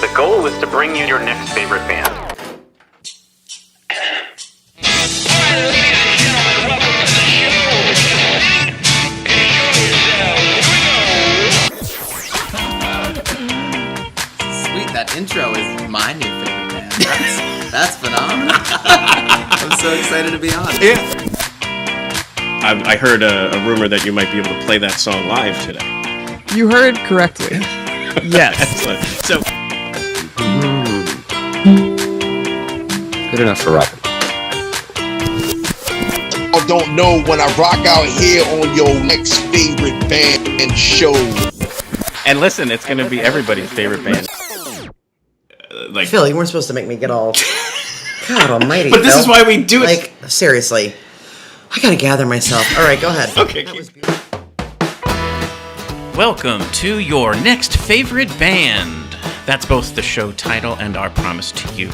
The goal was to bring you your next favorite band. Sweet, that intro is my new favorite band. That's phenomenal. I'm so excited to be on. Yeah. I heard a rumor that you might be able to play that song live today. You heard correctly. Yes. Excellent. So, good enough for rapping. I don't know when I rock out here on your next favorite band show. and listen, it's going to be everybody's favorite band. Like, Phil, you weren't supposed to make me get all... God almighty, but this Phil. is why we do it. Like, seriously. I gotta gather myself. All right, go ahead. Okay. Welcome to your next favorite band. That's both the show title and our promise to you.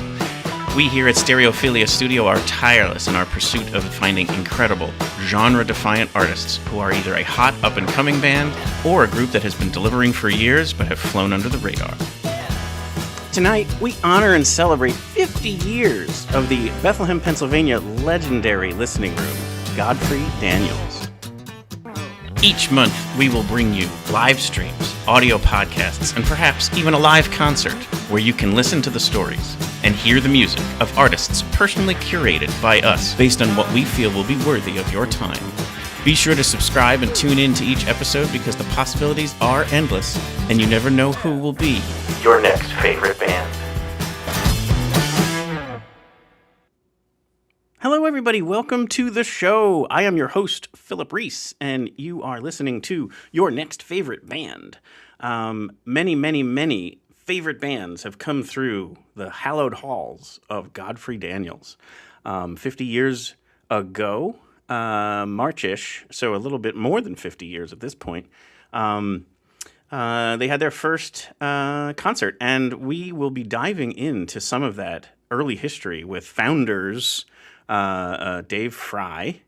We here at Stereophilia Studio are tireless in our pursuit of finding incredible, genre-defiant artists who are either a hot, up-and-coming band or a group that has been delivering for years but have flown under the radar. Tonight, we honor and celebrate 50 years of the Bethlehem, Pennsylvania legendary listening room, Godfrey Daniels. Each month, we will bring you live streams, audio podcasts, and perhaps even a live concert where you can listen to the stories and hear the music of artists personally curated by us based on what we feel will be worthy of your time. Be sure to subscribe and tune in to each episode because the possibilities are endless and you never know who will be your next favorite band. Hello, everybody. Welcome to the show. I am your host, Philip Reese, and you are listening to Your Next Favorite Band. Many favorite bands have come through the hallowed halls of Godfrey Daniels. 50 years ago, March-ish, so a little bit more than 50 years at this point, they had their first concert, and we will be diving into some of that early history with founders Dave Fry,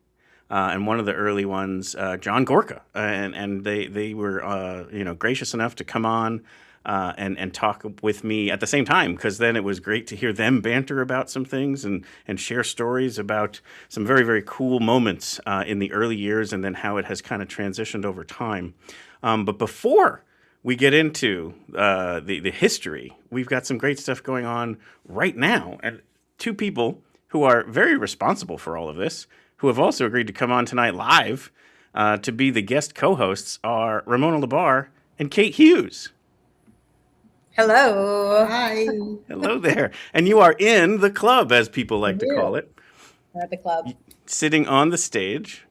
and one of the early ones, John Gorka, and they were gracious enough to come on and talk with me at the same time, because then it was great to hear them banter about some things and share stories about some very, very cool moments in the early years and then how it has kind of transitioned over time. But before we get into the history, we've got some great stuff going on right now, and two people who are very responsible for all of this, who have also agreed to come on tonight live to be the guest co-hosts, are Ramona Labar and Kate Hughes. Hello. Hi. Hello there. And you are in the club, as people like to call it. We're at the club. Sitting on the stage.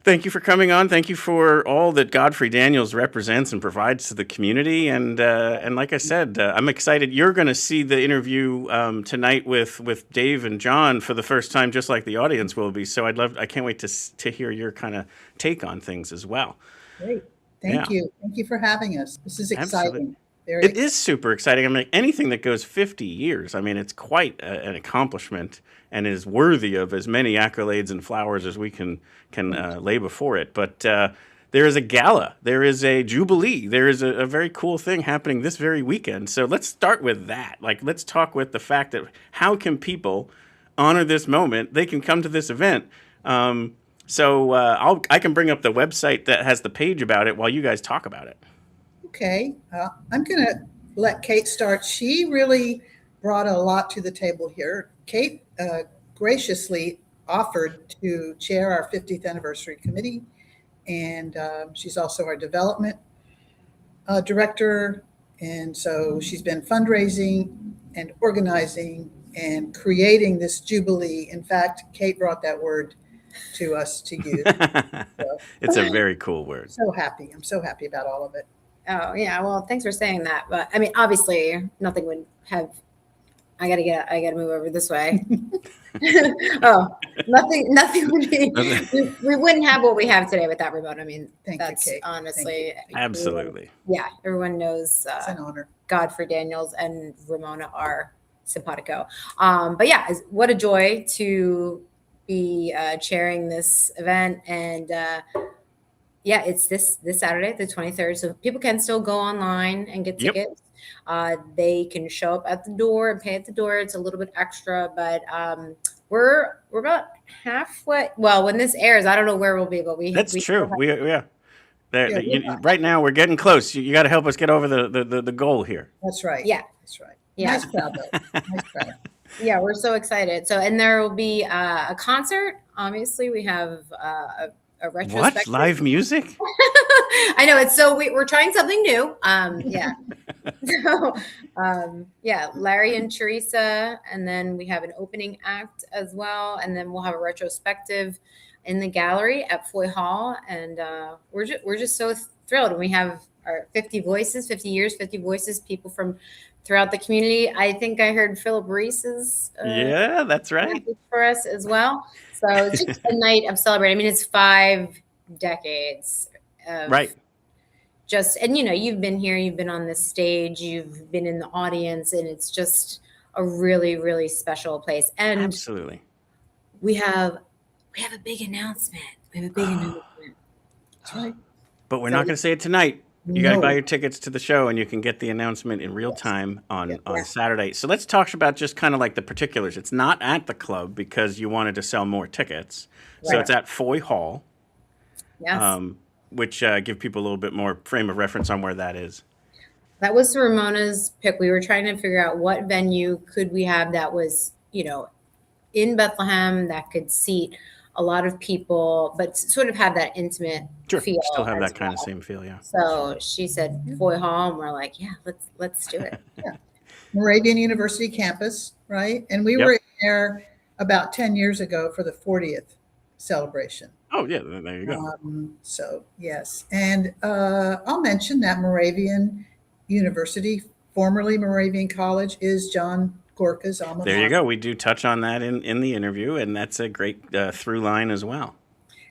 Thank you for coming on. Thank you for all that Godfrey Daniels represents and provides to the community. And like I said, I'm excited. You're going to see the interview tonight with Dave and John for the first time, just like the audience will be. So I can't wait to hear your kind of take on things as well. Great. Thank you. Thank you for having us. This is exciting. It is super exciting. I mean, anything that goes 50 years, I mean, it's quite an accomplishment and is worthy of as many accolades and flowers as we can lay before it. But there is a gala. There is a Jubilee. There is a very cool thing happening this very weekend. So let's start with that. Like, let's talk with the fact that how can people honor this moment? They can come to this event. So I can bring up the website that has the page about it while you guys talk about it. Okay. I'm going to let Kate start. She really brought a lot to the table here. Kate graciously offered to chair our 50th anniversary committee, and she's also our development director. And so she's been fundraising and organizing and creating this Jubilee. In fact, Kate brought that word to us to use. So, it's a very cool word. So happy. I'm so happy about all of it. Oh yeah. Well, thanks for saying that. But I mean, obviously, nothing would have. I gotta move over this way. Nothing would be. We wouldn't have what we have today without remote. I mean, that's you, Kate. Honestly, Absolutely. Everyone knows. It's an honor. Godfrey Daniels and Ramona are simpatico. But yeah, what a joy to be chairing this event, and Yeah, it's this Saturday, the 23rd. So people can still go online and get Yep. tickets. They can show up at the door and pay at the door. It's a little bit extra, but we're about halfway. Well, when this airs, I don't know where we'll be, but That's we true. Yeah, Right now, we're getting close. You got to help us get over the goal here. that's right. Yeah. That's right. Yeah. Nice crowd, though. Nice crowd. Yeah, we're so excited. So, and there will be a concert. Obviously, we have a What? retrospective. Live music? I know it's so we're trying something new. Yeah. So, yeah, Larry and Teresa, and then we have an opening act as well, and then we'll have a retrospective in the gallery at Foy Hall, and we're just so thrilled. And we have our 50 voices, 50 years, 50 voices, people from throughout the community. I think I heard Philip Reese's Yeah, that's right. for us as well. So it's just a night of celebrating. I mean, it's 5 decades of Right. just, and you've been here, you've been on this stage, you've been in the audience, and it's just a really, really special place. And Absolutely. we have a big announcement. We have a big announcement. That's right. But we're not going to say it tonight. You got to No. buy your tickets to the show, and you can get the announcement in real time on Saturday. So let's talk about just kind of like the particulars. It's not at the club because you wanted to sell more tickets. So Right. it's at Foy Hall, Yes. which give people a little bit more frame of reference on where that is. That was Ramona's pick. We were trying to figure out what venue could we have that was, in Bethlehem that could seat a lot of people, but sort of have that intimate Sure. feel. Still have as that kind of well. same feel, yeah. So she said Foy Hall, and we're like, yeah, let's do it. Moravian University campus, right? And we Yep. were there about 10 years ago for the 40th celebration. Oh, yeah, there you go. So, yes. And I'll mention that Moravian University, formerly Moravian College, is John Gorka's alma mater. There you go. We do touch on that in the interview, and that's a great through line as well.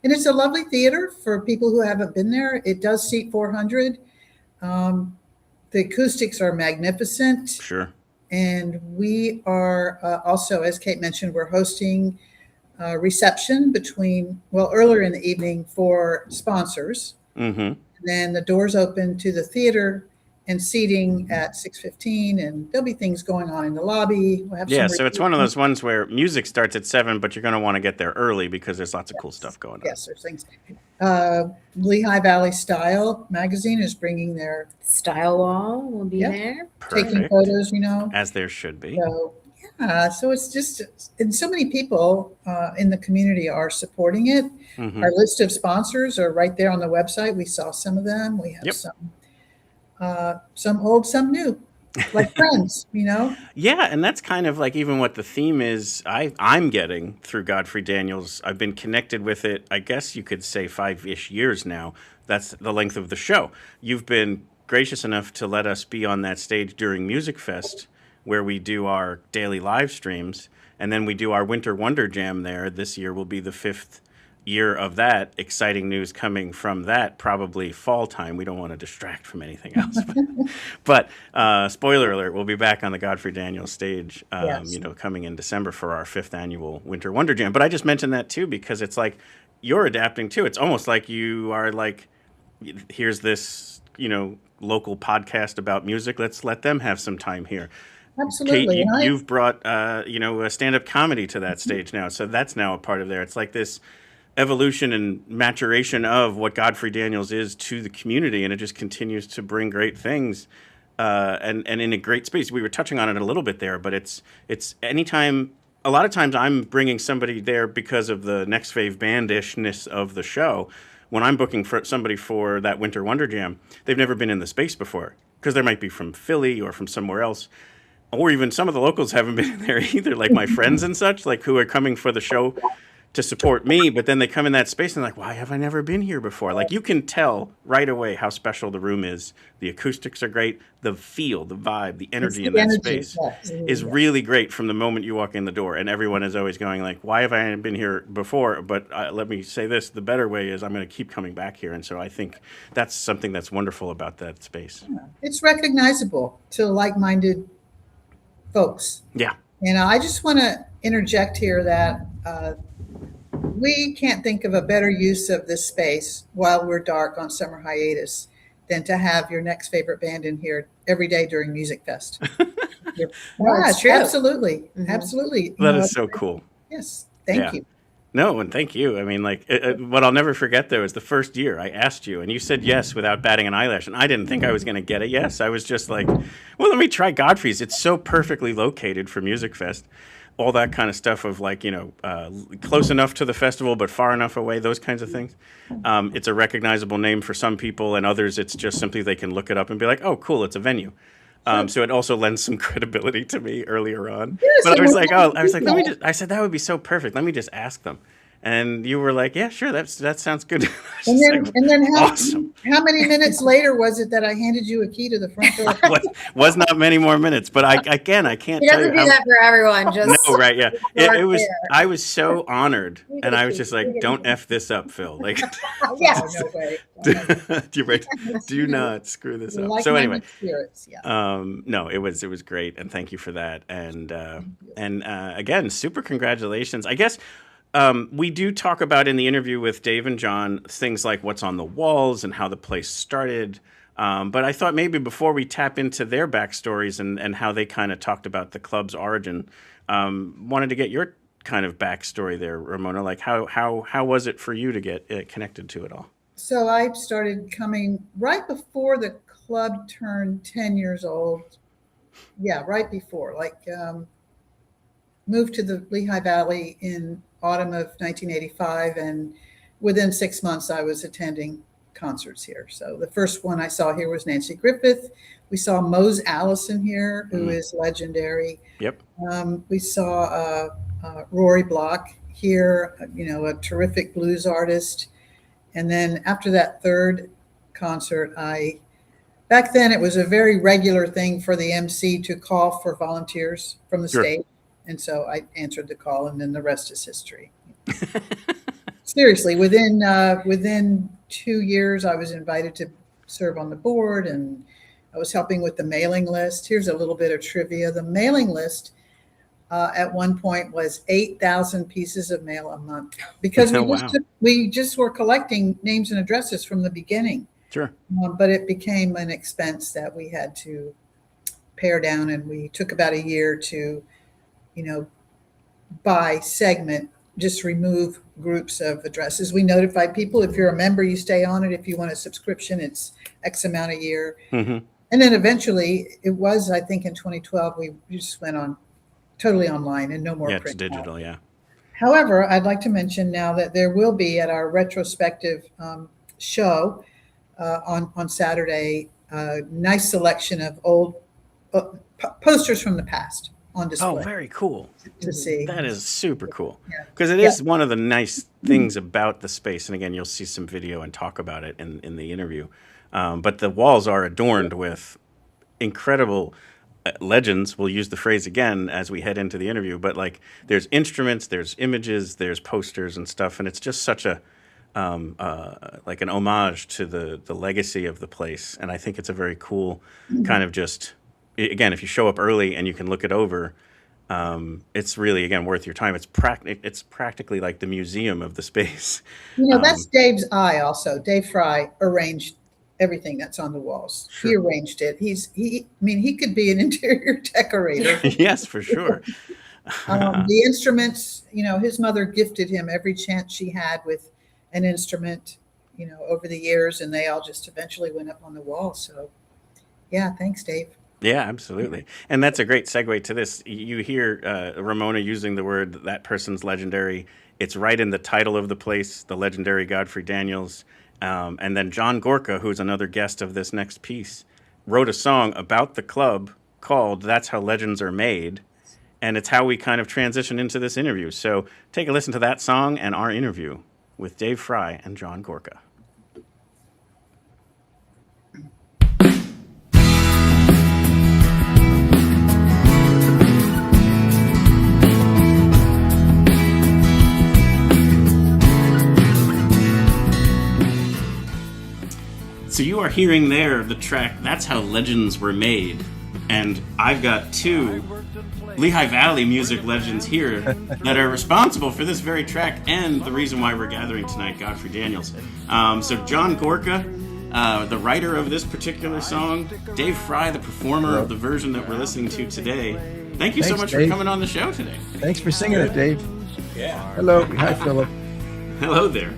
And it's a lovely theater for people who haven't been there. It does seat 400. The acoustics are magnificent. Sure. And we are also, as Kate mentioned, we're hosting a reception earlier in the evening for sponsors. Mm-hmm. And then the doors open to the theater and seating at 6:15, and there'll be things going on in the lobby. We'll have Yeah, some so it's one of those ones where music starts at 7, but you're going to want to get there early because there's lots of cool stuff going on. Yes, there's things. Lehigh Valley Style magazine is bringing their Style Wall will be Yep. there. taking Perfect. photos, As there should be. So yeah, so it's just, and so many people in the community are supporting it. Mhm. Our list of sponsors are right there on the website. We saw some of them. We have Yep. some old, some new, like friends, Yeah, and that's kind of like even what the theme is I'm getting through Godfrey Daniels. I've been connected with it, I guess you could say 5-ish years now. That's the length of the show. You've been gracious enough to let us be on that stage during Music Fest, where we do our daily live streams, and then we do our Winter Wonder Jam there. This year will be the 5th year of that. Exciting news coming from that, probably fall time. We don't want to distract from anything else. But spoiler alert, we'll be back on the Godfrey Daniels stage, Yes. coming in December for our 5th annual Winter Wonder Jam. But I just mentioned that too because it's like you're adapting too. It's almost like you are like, here's this, local podcast about music. Let's let them have some time here. Absolutely. Kate, And you've brought, a stand-up comedy to that stage now. So that's now a part of there. It's like this evolution and maturation of what Godfrey Daniels is to the community, and it just continues to bring great things and in a great space. We were touching on it a little bit there, but it's anytime. A lot of times I'm bringing somebody there because of the NextFavBand-ishness of the show. When I'm booking for somebody for that Winter Wonder Jam, they've never been in the space before because they might be from Philly or from somewhere else. Or even some of the locals haven't been in there either, like my friends and such, like who are coming for the show to support me, but then they come in that space and they're like, why have I never been here before? Like you can tell right away how special the room is. The acoustics are great. The feel, the vibe, the energy in that space is really great from the moment you walk in the door. And everyone is always going like, why have I been here before? But let me say this, the better way is I'm going to keep coming back here. And so I think that's something that's wonderful about that space. it's recognizable to like-minded folks. Yeah. And I just want to interject here that we can't think of a better use of this space while we're dark on summer hiatus than to have your next favorite band in here every day during Music Fest. That's true. Absolutely. Absolutely. That is so cool. Yes. Thank you. No, and thank you. I mean, like, what I'll never forget, though, is the first year I asked you, and you said yes without batting an eyelash, and I didn't think I was going to get a yes. I was just like, well, let me try Godfrey's. It's so perfectly located for Music Fest. All that kind of stuff of, like, close enough to the festival but far enough away, those kinds of things. It's a recognizable name for some people, and others it's just simply they can look it up and be like, oh, cool, it's a venue. So it also lends some credibility to me earlier on. Yes, but I was like, people. I said, that would be so perfect. Let me just ask them. And you were like, yeah, sure, that sounds good. And then Awesome. how many minutes later was it that I handed you a key to the front door? was not many more minutes, but I can't He tell doesn't you do how. that for everyone. Just No, right, yeah. It was. there. I was so honored, and I was just like, "Don't f this up, Phil." Like, Yes. No way. do not screw this up. Like So anyway, spirits, yeah. no, it was great, and thank you for that. And again, super congratulations. I guess we do talk about in the interview with Dave and John things like what's on the walls and how the place started. But I thought maybe before we tap into their backstories and how they kind of talked about the club's origin, wanted to get your kind of backstory there, Ramona. Like how was it for you to get connected to it all? So I started coming right before the club turned 10 years old. Yeah, right before. Moved to the Lehigh Valley in autumn of 1985, and within 6 months I was attending concerts here. So the first one I saw here was Nancy Griffith. We saw Mose Allison here, who is legendary. Yep. We saw Rory Block here, a terrific blues artist. And then after that third concert, back then it was a very regular thing for the MC to call for volunteers from the stage. And so I answered the call, and then the rest is history. Seriously, within 2 years, I was invited to serve on the board, and I was helping with the mailing list. Here's a little bit of trivia. The mailing list at one point was 8,000 pieces of mail a month, because we just were collecting names and addresses from the beginning. Sure. But it became an expense that we had to pare down, and we took about a year to by segment, just remove groups of addresses. We notified people, if you're a member, you stay on it. If you want a subscription, it's X amount a year. Mm-hmm. And then eventually it was, I think in 2012, we just went on totally online and no more print. It's digital, yeah. However, I'd like to mention now that there will be at our retrospective show on Saturday, a nice selection of old posters from the past on display. Oh, very cool to see. That is super cool, because it is one of the nice things about the space. And again, you'll see some video and talk about it in the interview. But the walls are adorned with incredible legends. We'll use the phrase again as we head into the interview. But like, there's instruments, there's images, there's posters and stuff, and it's just such a like an homage to the legacy of the place. And I think it's a very cool kind of just. Again, if you show up early and you can look it over, it's really, again, worth your time. It's practically like the museum of the space. That's Dave's eye also. Dave Fry arranged everything that's on the walls. Sure. He arranged it. He could be an interior decorator. Yes, for sure. The instruments, his mother gifted him every chance she had with an instrument, over the years, and they all just eventually went up on the wall. So, yeah, thanks, Dave. Yeah, absolutely. And that's a great segue to this. You hear Ramona using the word, that person's legendary. It's right in the title of the place, the legendary Godfrey Daniels. And then John Gorka, who's another guest of this next piece, wrote a song about the club called That's How Legends Are Made. And it's how we kind of transition into this interview. So take a listen to that song and our interview with Dave Fry and John Gorka. So you are hearing there the track, That's How Legends Were Made. And I've got two Lehigh Valley music legends here that are responsible for this very track and the reason why we're gathering tonight, Godfrey Daniels. So John Gorka, the writer of this particular song, Dave Fry, the performer of the version that we're listening to today. Thank you so much for coming on the show today. Thanks for singing it, Dave. Yeah. Hello. Hi, Philip. Hello there.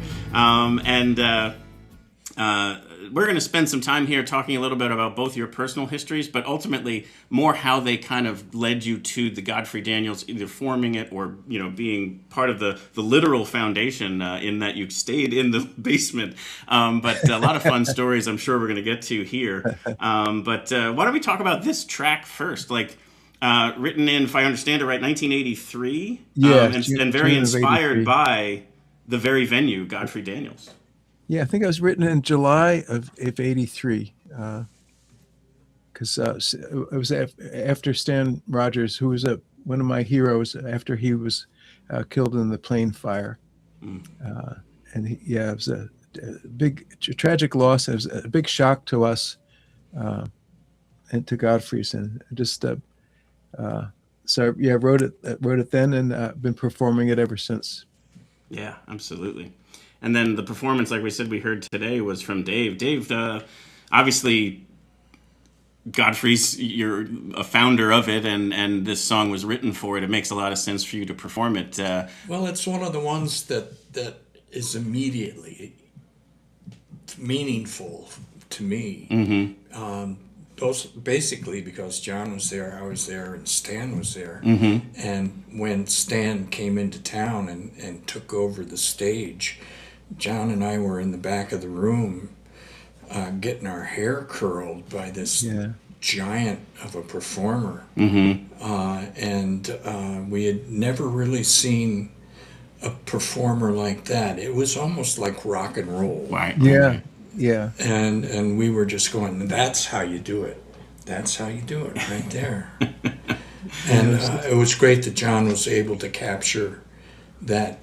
We're going to spend some time here talking a little bit about both your personal histories, but ultimately more how they kind of led you to the Godfrey Daniels, either forming it or, being part of the literal foundation in that you stayed in the basement. But a lot of fun stories I'm sure we're going to get to here. But why don't we talk about this track first? Like, written in, if I understand it right, 1983. Yeah. And very inspired by the very venue, Godfrey Daniels. Yeah, I think it was written in July of '83, because it was after Stan Rogers, who was one of my heroes, after he was killed in the plane fire. And it was a big, tragic loss. It was a big shock to us and to Godfrey's, and just so yeah, wrote it then, and been performing it ever since. Yeah, absolutely. And then the performance, like we said, we heard today was from Dave. Dave, obviously, Godfrey's, you're a founder of it, and this song was written for it. It makes a lot of sense for you to perform it. Well, it's one of the ones that is immediately meaningful to me. Mm-hmm. Those basically because John was there, I was there, and Stan was there. Mm-hmm. And when Stan came into town and took over the stage, John and I were in the back of the room getting our hair curled by this giant of a performer. Mm-hmm. And we had never really seen a performer like that. It was almost like rock and roll. Right. Yeah. Yeah. And we were just going, that's how you do it. That's how you do it right there. And it was great that John was able to capture that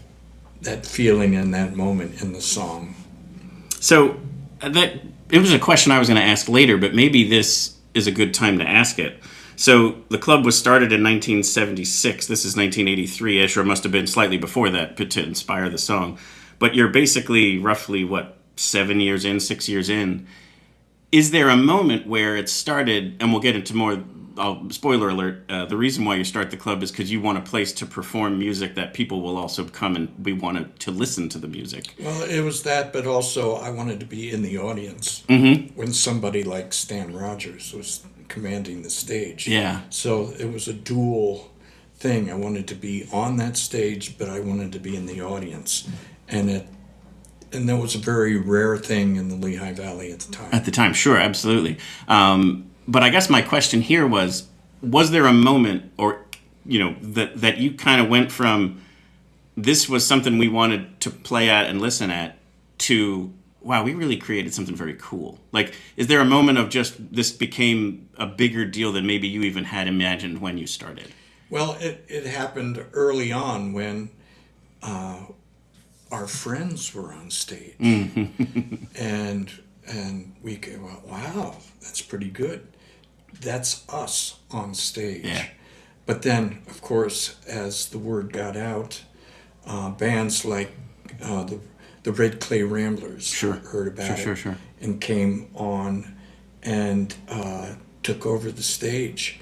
feeling in that moment in the song. So it was a question I was going to ask later, but maybe this is a good time to ask it. So the club was started in 1976. This is 1983-ish, or must have been slightly before that to inspire the song. But you're basically roughly, 6 years in. Is there a moment where it started, and we'll get into more, spoiler alert, the reason why you start the club is because you want a place to perform music that people will also come and we wanted to listen to the music? Well, it was that, but also I wanted to be in the audience when somebody like Stan Rogers was commanding the stage. Yeah. So it was a dual thing. I wanted to be on that stage, but I wanted to be in the audience. And that was a very rare thing in the Lehigh Valley at the time. At the time, sure, absolutely. But I guess my question here was there a moment or, that you kind of went from this was something we wanted to play at and listen at to, wow, we really created something very cool? Like, is there a moment of just this became a bigger deal than maybe you even had imagined when you started? Well, it happened early on when our friends were on stage. and we go, wow, that's pretty good. That's us on stage. Yeah. But then, of course, as the word got out, bands like the Red Clay Ramblers heard about it and came on and took over the stage.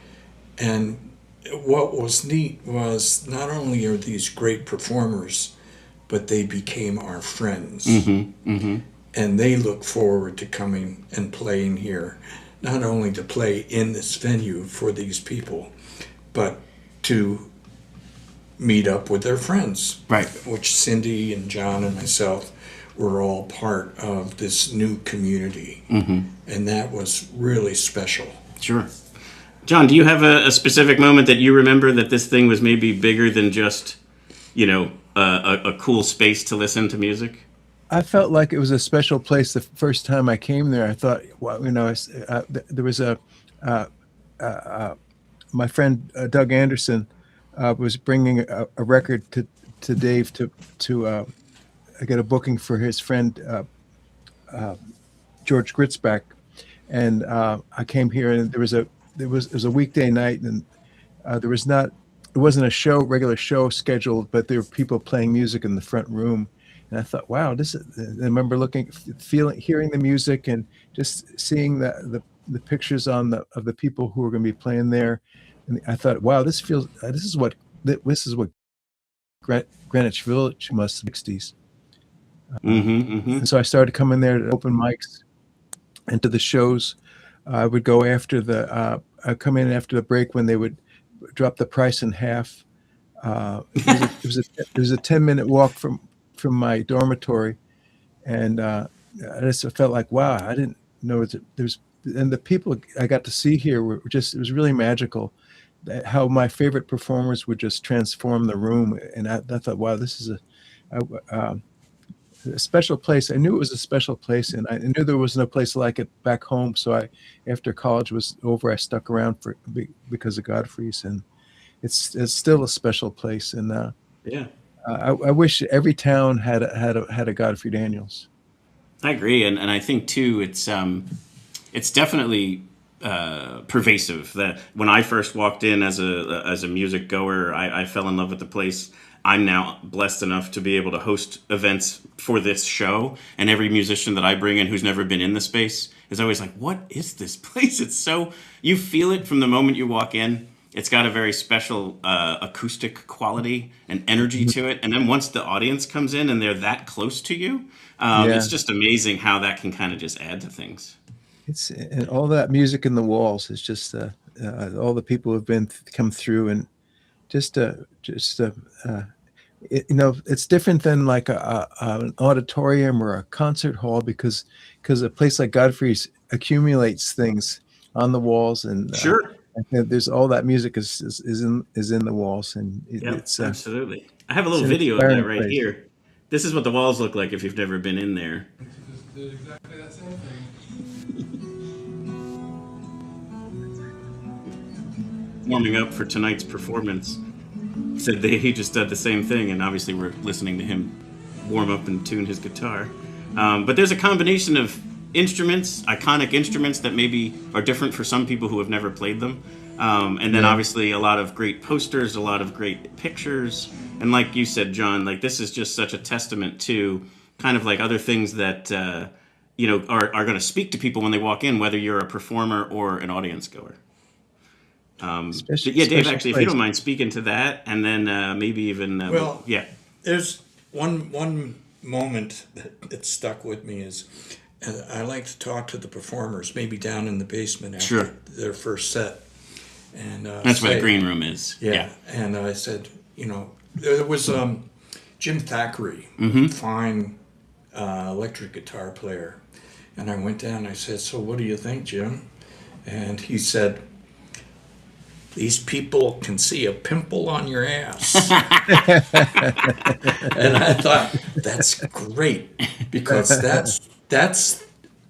And what was neat was not only are these great performers, but they became our friends. And they look forward to coming and playing here, not only to play in this venue for these people, but to meet up with their friends. Right. Which Cindy and John and myself were all part of this new community. And that was really special. Sure. John, do you have a specific moment that you remember that this thing was maybe bigger than just, a cool space to listen to music? I felt like it was a special place the first time I came there. I thought, well, there was my friend Doug Anderson was bringing a record to Dave to get a booking for his friend George Gritzbach, and I came here, and it was a weekday night, and there was not wasn't a regular show scheduled, but there were people playing music in the front room. And I thought, wow, I remember hearing the music and just seeing the pictures of the people who were going to be playing there. And I thought, wow, this is what Greenwich Village must be 60s. And so I started coming there to open mics and to the shows. I would go I'd come in after the break when they would drop the price in half. It was a 10-minute walk from my dormitory, and I just felt like, wow, I didn't know and the people I got to see here were it was really magical. How my favorite performers would just transform the room, and I thought, wow, this is a special place. I knew it was a special place, and I knew there was no place like it back home. So after college was over, I stuck around because of Godfrey's, and it's still a special place. And I wish every town had a Godfrey Daniels. I agree, and I think too, it's definitely pervasive. That when I first walked in as a music goer, I fell in love with the place. I'm now blessed enough to be able to host events for this show, and every musician that I bring in who's never been in the space is always like, what is this place? It's so, you feel it from the moment you walk in. It's got a very special acoustic quality and energy to it. And then once the audience comes in and they're that close to you, it's just amazing how that can kind of just add to things. And all that music in the walls is just all the people who've come through, and it's different than like an auditorium or a concert hall because a place like Godfrey's accumulates things on the walls, and there's all that music is in the walls, and it's absolutely. I have a little video of that right here. This is what the walls look like if you've never been in there. Did exactly that same thing. Warming up for tonight's performance, said he just did the same thing, and obviously we're listening to him warm up and tune his guitar. But there's a combination of instruments, iconic instruments that maybe are different for some people who have never played them. And then obviously a lot of great posters, a lot of great pictures. And like you said, John, like this is just such a testament to kind of like other things that, are going to speak to people when they walk in, whether you're a performer or an audience goer. Dave, actually, if you don't mind speaking to that, and then maybe even there's one moment that stuck with me is I like to talk to the performers, maybe down in the basement after their first set, and that's where the green room is. And I said, there was Jim Thackeray, fine electric guitar player, and I went down and I said, so what do you think, Jim? And he said, these people can see a pimple on your ass. And I thought, that's great, because that's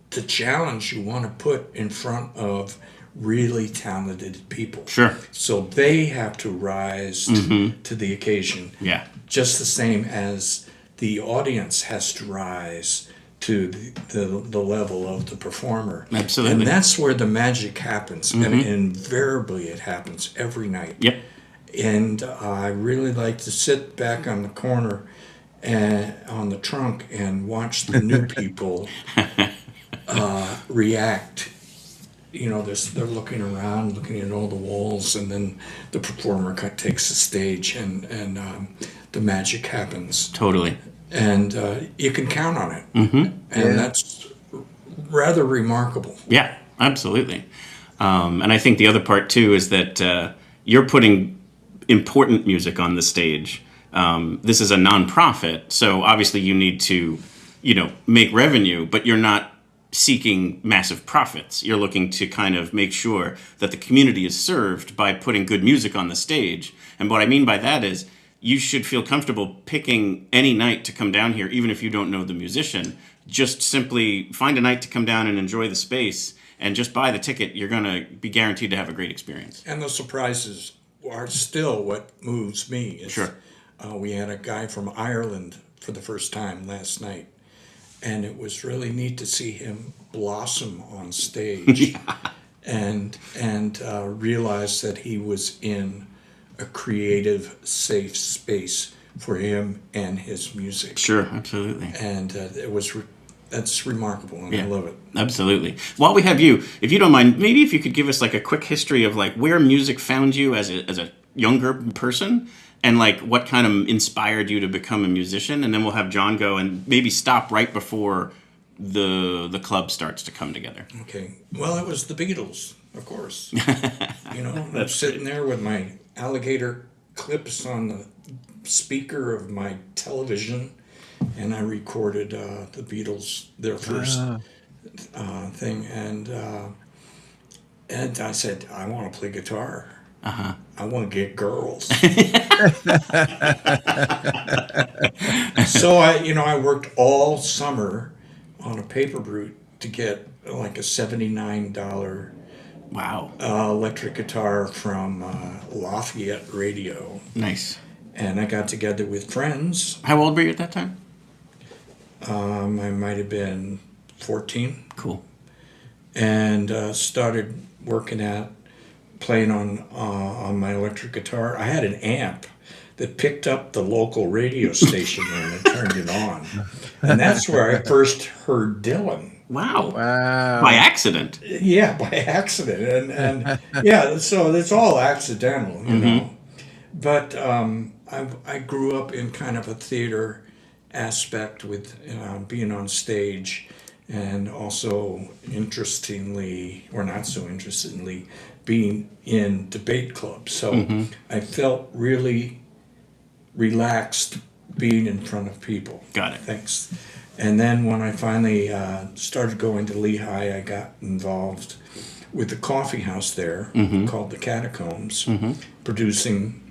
the challenge you want to put in front of really talented people. Sure. So they have to rise to the occasion. Yeah. Just the same as the audience has to rise to the level of the performer. Absolutely. And that's where the magic happens. And invariably it happens every night. Yep. And I really like to sit back on the corner and on the trunk and watch the new people react. They're looking around, looking at all the walls, and then the performer takes the stage, and the magic happens. Totally. And you can count on it. And that's rather remarkable. Yeah, absolutely. And I think the other part, too, is that you're putting important music on the stage. This is a nonprofit, so obviously you need to, make revenue, but you're not seeking massive profits. You're looking to kind of make sure that the community is served by putting good music on the stage. And what I mean by that is you should feel comfortable picking any night to come down here, even if you don't know the musician. Just simply find a night to come down and enjoy the space, and just buy the ticket. You're going to be guaranteed to have a great experience. And the surprises are still what moves me. Sure. We had a guy from Ireland for the first time last night, and it was really neat to see him blossom on stage and realize that he was in a creative, safe space for him and his music. Sure, absolutely. And that's remarkable, and I love it. Absolutely. While we have you, if you don't mind, maybe if you could give us like a quick history of like where music found you as a younger person, and like what kind of inspired you to become a musician, and then we'll have John go and maybe stop right before the club starts to come together. Okay. Well, it was the Beatles, of course. I'm sitting there with my alligator clips on the speaker of my television, and I recorded the Beatles, their first thing, and I said, I want to play guitar. I want to get girls. So I worked all summer on a paper route to get like a $79 electric guitar from Lafayette Radio. Nice. And I got together with friends. How old were you at that time? I might have been 14. Cool. And started working at playing on my electric guitar. I had an amp that picked up the local radio station and it turned it on. And that's where I first heard Dylan. Wow. By accident. Yeah, by accident. And yeah, so it's all accidental, you know. But I grew up in kind of a theater aspect with being on stage, and also interestingly, or not so interestingly, being in debate clubs. So I felt really relaxed being in front of people. Got it. Thanks. And then when I finally started going to Lehigh, I got involved with the coffee house there called the Catacombs, producing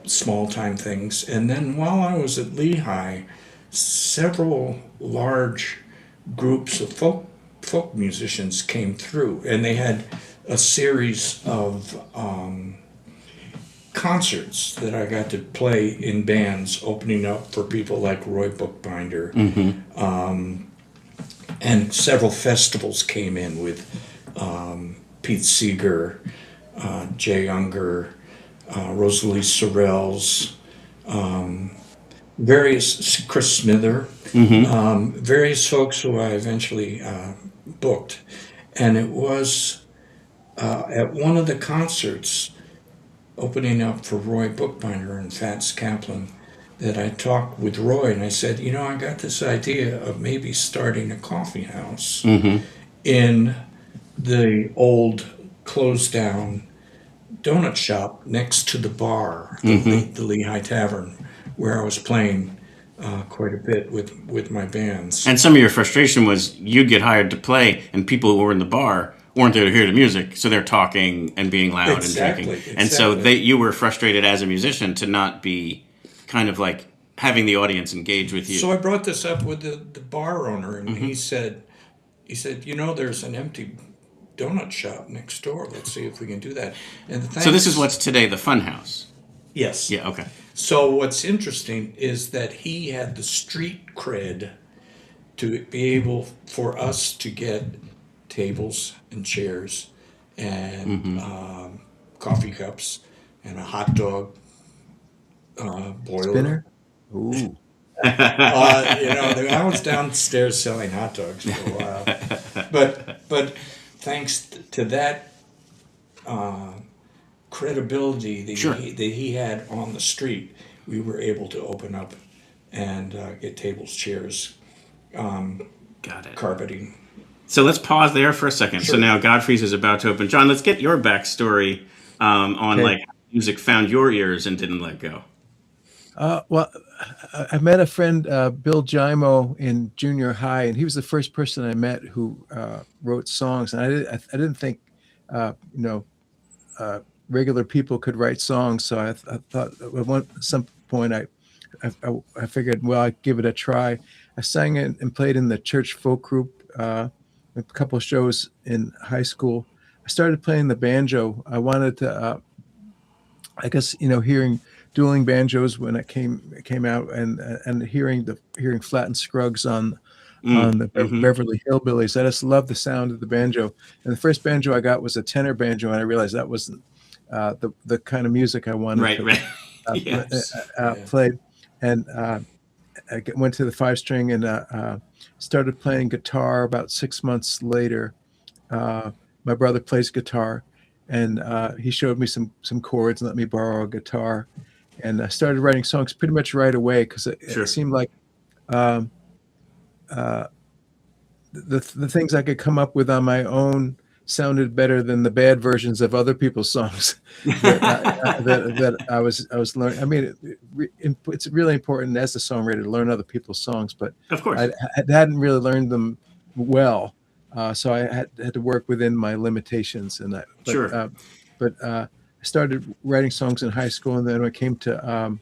small-time things. And then while I was at Lehigh, several large groups of folk musicians came through, and they had a series of concerts that I got to play in bands, opening up for people like Roy Bookbinder. And several festivals came in with Pete Seeger, Jay Unger, Rosalie Sorrells, various Chris Smither, various folks who I eventually booked. And it was at one of the concerts opening up for Roy Bookbinder and Fats Kaplan that I talked with Roy, and I said, I got this idea of maybe starting a coffee house in the old closed down donut shop next to the bar, the Lehigh Tavern, where I was playing quite a bit with my bands. And some of your frustration was you'd get hired to play, and people who were in the bar weren't there to hear the music, so they're talking and being loud and drinking. And so you were frustrated as a musician to not be kind of like having the audience engage with you. So I brought this up with the bar owner, and he said, there's an empty donut shop next door. Let's see if we can do that. And so this is what's today the Funhouse. Yes. Yeah. Okay. So what's interesting is that he had the street cred to be able for us to get tables and chairs and coffee cups and a hot dog boiler. Spinner? Ooh. I was downstairs selling hot dogs for a while. But thanks to that credibility that he had on the street, we were able to open up and get tables, chairs, carpeting. So let's pause there for a second. Sure. So now Godfrey's is about to open. John, let's get your backstory on like how music found your ears and didn't let go. Well, I met a friend, Bill Jimo, in junior high, and he was the first person I met who wrote songs. And I didn't think, regular people could write songs. So I thought at some point I figured, well, I'd give it a try. I sang it and played in the church folk group. A couple of shows in high school. I started playing the banjo. I wanted to, hearing dueling banjos when it came out, and hearing Flat and Scruggs on the Beverly Hillbillies. I just loved the sound of the banjo. And the first banjo I got was a tenor banjo, and I realized that wasn't the kind of music I wanted to Yes. play. And went to the 5-string and started playing guitar about 6 months later. My brother plays guitar, and he showed me some chords and let me borrow a guitar. And I started writing songs pretty much right away because it seemed like the things I could come up with on my own sounded better than the bad versions of other people's songs that I was learning. I mean, it's really important as a songwriter to learn other people's songs, but of course I hadn't really learned them well, so I had to work within my limitations. And I started writing songs in high school, and then when I came to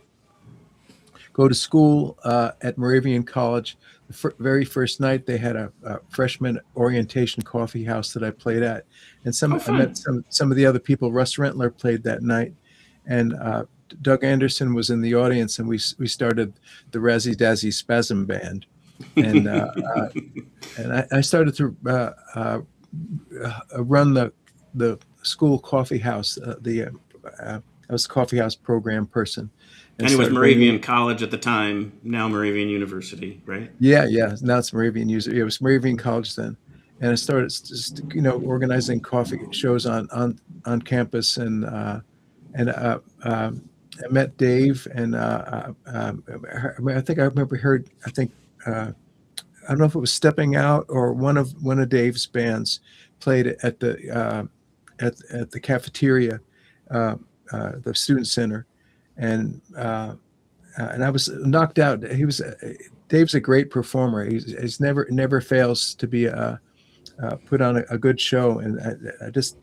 go to school at Moravian College. The very first night they had a freshman orientation coffee house that I played at, and I met some of the other people. Russ Rentler played that night, and Doug Anderson was in the audience, and we started the Razzie Dazzie Spasm Band, and I started to run the school coffee house. I was a coffee house program person. And it was Moravian College at the time, now Moravian University, right? Yeah. Now it's Moravian University. It was Moravian College then. And I started just, organizing coffee shows on campus. And I met Dave, and I don't know if it was Stepping Out or one of Dave's bands played at the cafeteria, the student center. And I was knocked out. Dave's a great performer. He's never fails to be put on a good show. And I just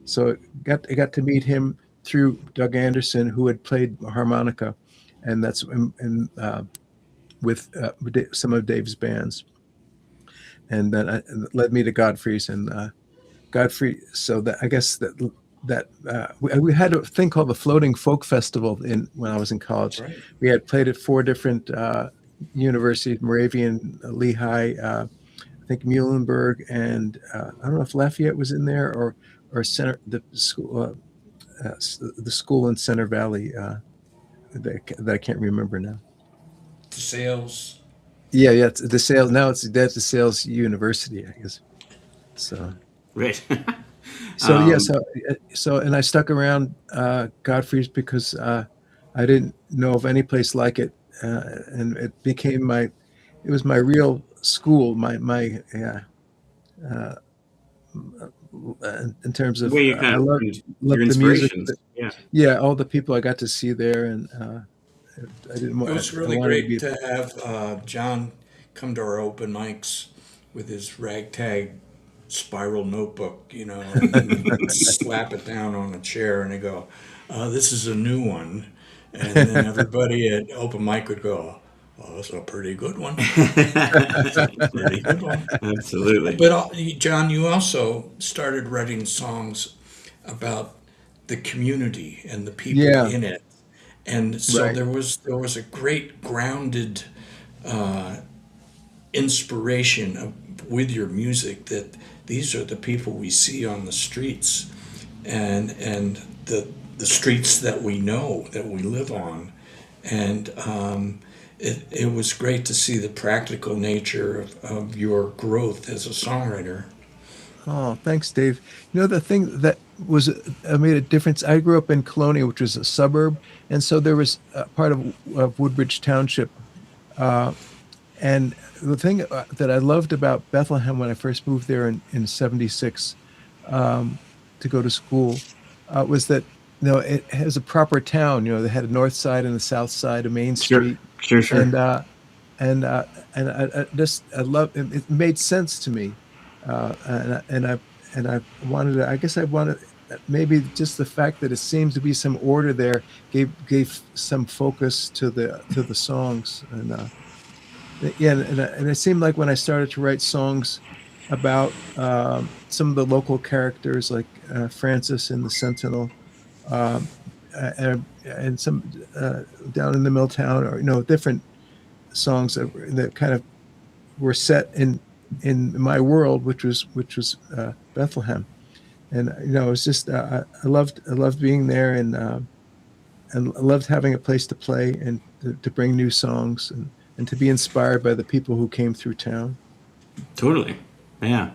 so I got to meet him through Doug Anderson, who had played harmonica, and that's with some of Dave's bands. And then it led me to Godfrey's, and Godfrey. So that I guess that we had a thing called the Floating Folk Festival when I was in college. Right. We had played at 4 different universities: Moravian, Lehigh, I think Muhlenberg, and I don't know if Lafayette was in there or the school in Center Valley that I can't remember now. The Sales. Yeah, it's the Sales. Now that's the Sales University, I guess. So. Right. So and I stuck around Godfrey's because I didn't know of any place like it, and it became it was my real school, in terms of where you kind of loved your the music. All the people I got to see there, and I didn't want. It was really great to have John come to our open mics with his ragtag spiral notebook, and slap it down on a chair, and they go, "This is a new one," and then everybody at open mic would go, "Oh, that's a pretty good one." Pretty good one. Absolutely. But John, you also started writing songs about the community and the people in it, and so there was a great grounded inspiration with your music that these are the people we see on the streets, and the streets that we know, that we live on, and it was great to see the practical nature of your growth as a songwriter. Oh, thanks, Dave. The thing that made a difference, I grew up in Colonia, which was a suburb, and so there was a part of Woodbridge Township, and the thing that I loved about Bethlehem when I first moved there in 76 to go to school was that it has a proper town. They had a north side and a south side, a main street. Sure. And I love it. It made sense to me, and I wanted to. I guess I wanted maybe just the fact that it seemed to be some order there gave some focus to the songs, and it seemed like when I started to write songs about some of the local characters like Francis in the Sentinel, and some down in the Milltown, or different songs that kind of were set in my world, which was Bethlehem, and it's just I loved being there, and I loved having a place to play and to bring new songs and to be inspired by the people who came through town. Totally, yeah.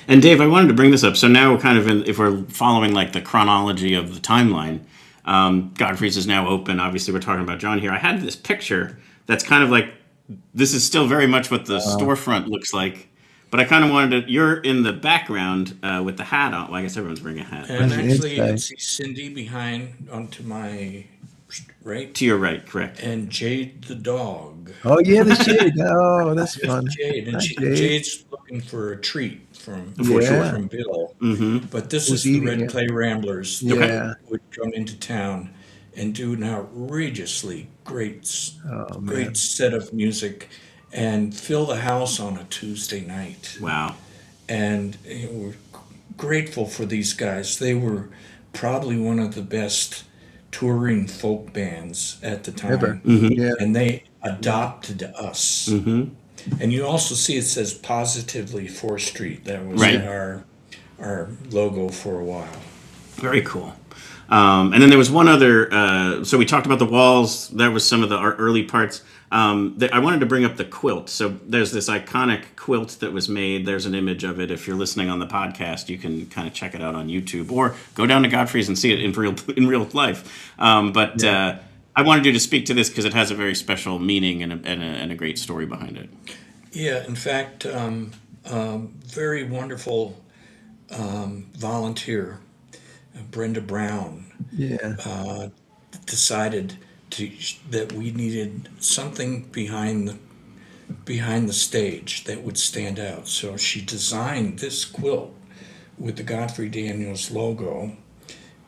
And Dave, I wanted to bring this up. So now we're kind of if we're following like the chronology of the timeline, Godfrey's is now open. Obviously, we're talking about John here. I had this picture that's kind of like, this is still very much what the storefront looks like. But I kind of wanted to, you're in the background with the hat on. Well, I guess everyone's wearing a hat. And actually, you can see Cindy behind onto my right. To your right, correct. And Jade the dog. Oh, yeah, the Jade. Oh, that's fun. Jade. And Jade. Jade's looking for a treat from Bill. Mm-hmm. But this is the Red Clay Ramblers that would come into town and do an outrageously great set of music and fill the house on a Tuesday night. Wow. And we're grateful for these guys. They were probably one of the best touring folk bands at the time. Ever. Mm-hmm. Yeah. And they adopted us. Mm-hmm. And you also see it says Positively 4th Street. That was our logo for a while. Very cool. And then there was one other, so we talked about the walls. That was some of our early parts. I wanted to bring up the quilt. So there's this iconic quilt that was made. There's an image of it. If you're listening on the podcast, you can kind of check it out on YouTube or go down to Godfrey's and see it in real life. I wanted you to speak to this because it has a very special meaning and a great story behind it. Yeah, in fact, very wonderful volunteer, Brenda Brown, decided that we needed something behind the stage that would stand out. So she designed this quilt with the Godfrey Daniels logo,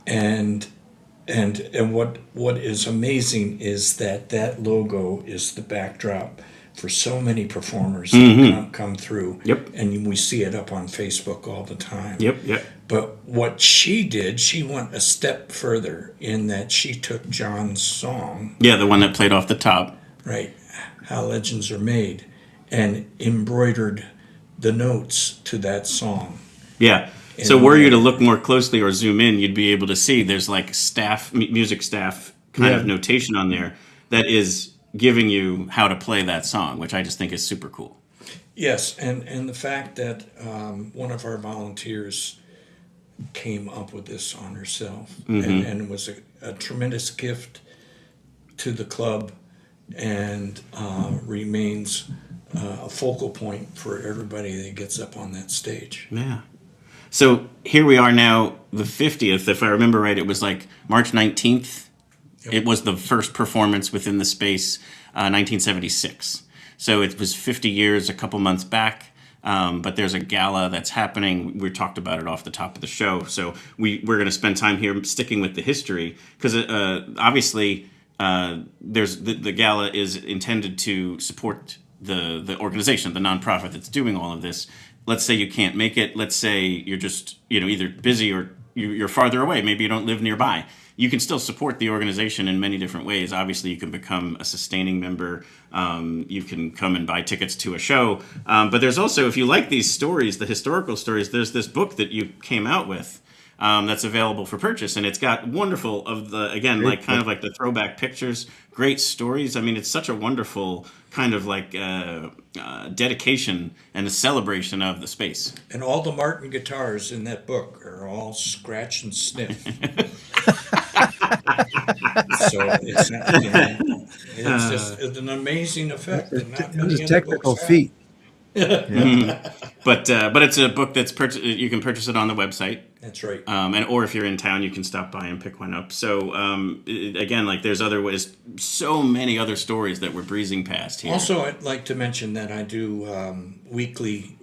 and what is amazing is that logo is the backdrop for so many performers that come through. Yep. And we see it up on Facebook all the time. Yep. But what she did, she went a step further in that she took John's song. Yeah, the one that played off the top. Right. How Legends Are Made, and embroidered the notes to that song. Yeah. So were you to look more closely or zoom in, you'd be able to see there's like music staff kind of notation on there that is giving you how to play that song, which I just think is super cool. Yes, and the fact that one of our volunteers came up with this song herself, and it was a tremendous gift to the club, and remains a focal point for everybody that gets up on that stage. Yeah. So here we are now, the 50th. If I remember right, it was like March 19th. Yep. It was the first performance within the space, 1976. So it was 50 years, a couple months back. But there's a gala that's happening. We talked about it off the top of the show. So we're going to spend time here sticking with the history because obviously there's the gala is intended to support the organization, the nonprofit that's doing all of this. Let's say you can't make it. Let's say you're just either busy or you're farther away. Maybe you don't live nearby. You can still support the organization in many different ways. Obviously, you can become a sustaining member. You can come and buy tickets to a show. But there's also, if you like these stories, the historical stories, there's this book that you came out with that's available for purchase. And it's got wonderful kind of like the throwback pictures, great stories. I mean, it's such a wonderful kind of like dedication and a celebration of the space. And all the Martin guitars in that book are all scratch and sniff. So it's just an amazing effect. It's a technical feat. But it's a book that's you can purchase it on the website. That's right. Or if you're in town, you can stop by and pick one up. So again, like there's other ways, so many other stories that we're breezing past here. Also, I'd like to mention that I do weekly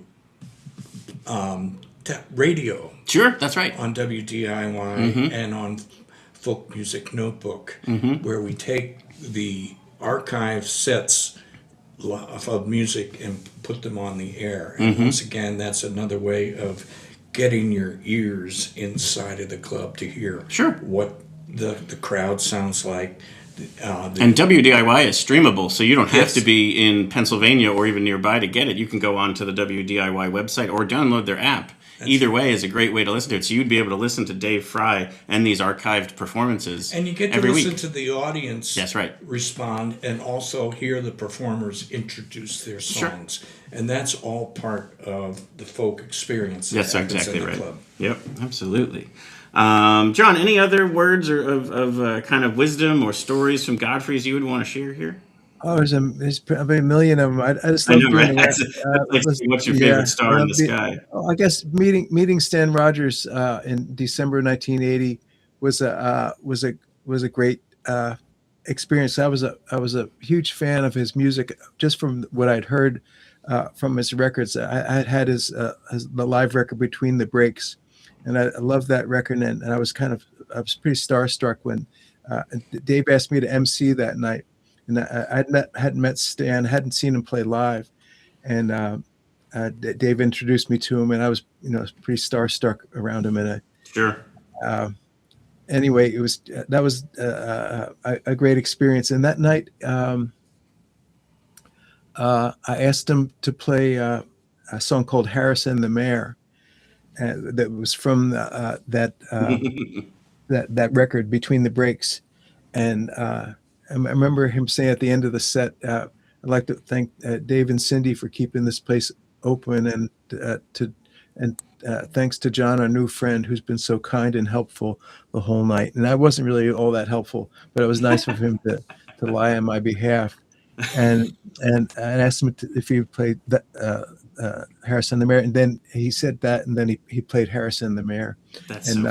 radio. Sure, that's right. On WDIY and on Folk Music Notebook, where we take the archive sets of music and put them on the air. And once again, that's another way of getting your ears inside of the club to hear what the crowd sounds like. And WDIY is streamable, so you don't have to be in Pennsylvania or even nearby to get it. You can go onto the WDIY website or download their app either way is a great way to listen to it. So you'd be able to listen to Dave Fry and these archived performances And you get to every listen week. to the audience That's right. respond and also hear the performers introduce their songs. Sure. And that's all part of the folk experience. That's exactly in the right. Club. Yep, absolutely. John, any other words of kind of wisdom or stories from Godfrey's you would want to share here? Oh, there's probably a million of them. I just I love know, doing right? it. What's your favorite star in the sky? I guess meeting Stan Rogers in December 1980 was a great experience. I was a huge fan of his music just from what I'd heard from his records. I had his the live record Between the Breaks, and I loved that record. And I was pretty starstruck when Dave asked me to MC that night. And I hadn't met Stan, hadn't seen him play live, and Dave introduced me to him, and I was pretty starstruck around him. And sure. Anyway, that was a great experience. And that night, I asked him to play a song called "Harrison the Mayor," that was from that record Between the Breaks, and I remember him saying at the end of the set, "I'd like to thank Dave and Cindy for keeping this place open, and thanks to John, our new friend, who's been so kind and helpful the whole night." And I wasn't really all that helpful, but it was nice of him to lie on my behalf. And I asked him if he played Harrison the Mayor, and then he said that, and then he played Harrison the Mayor. That's and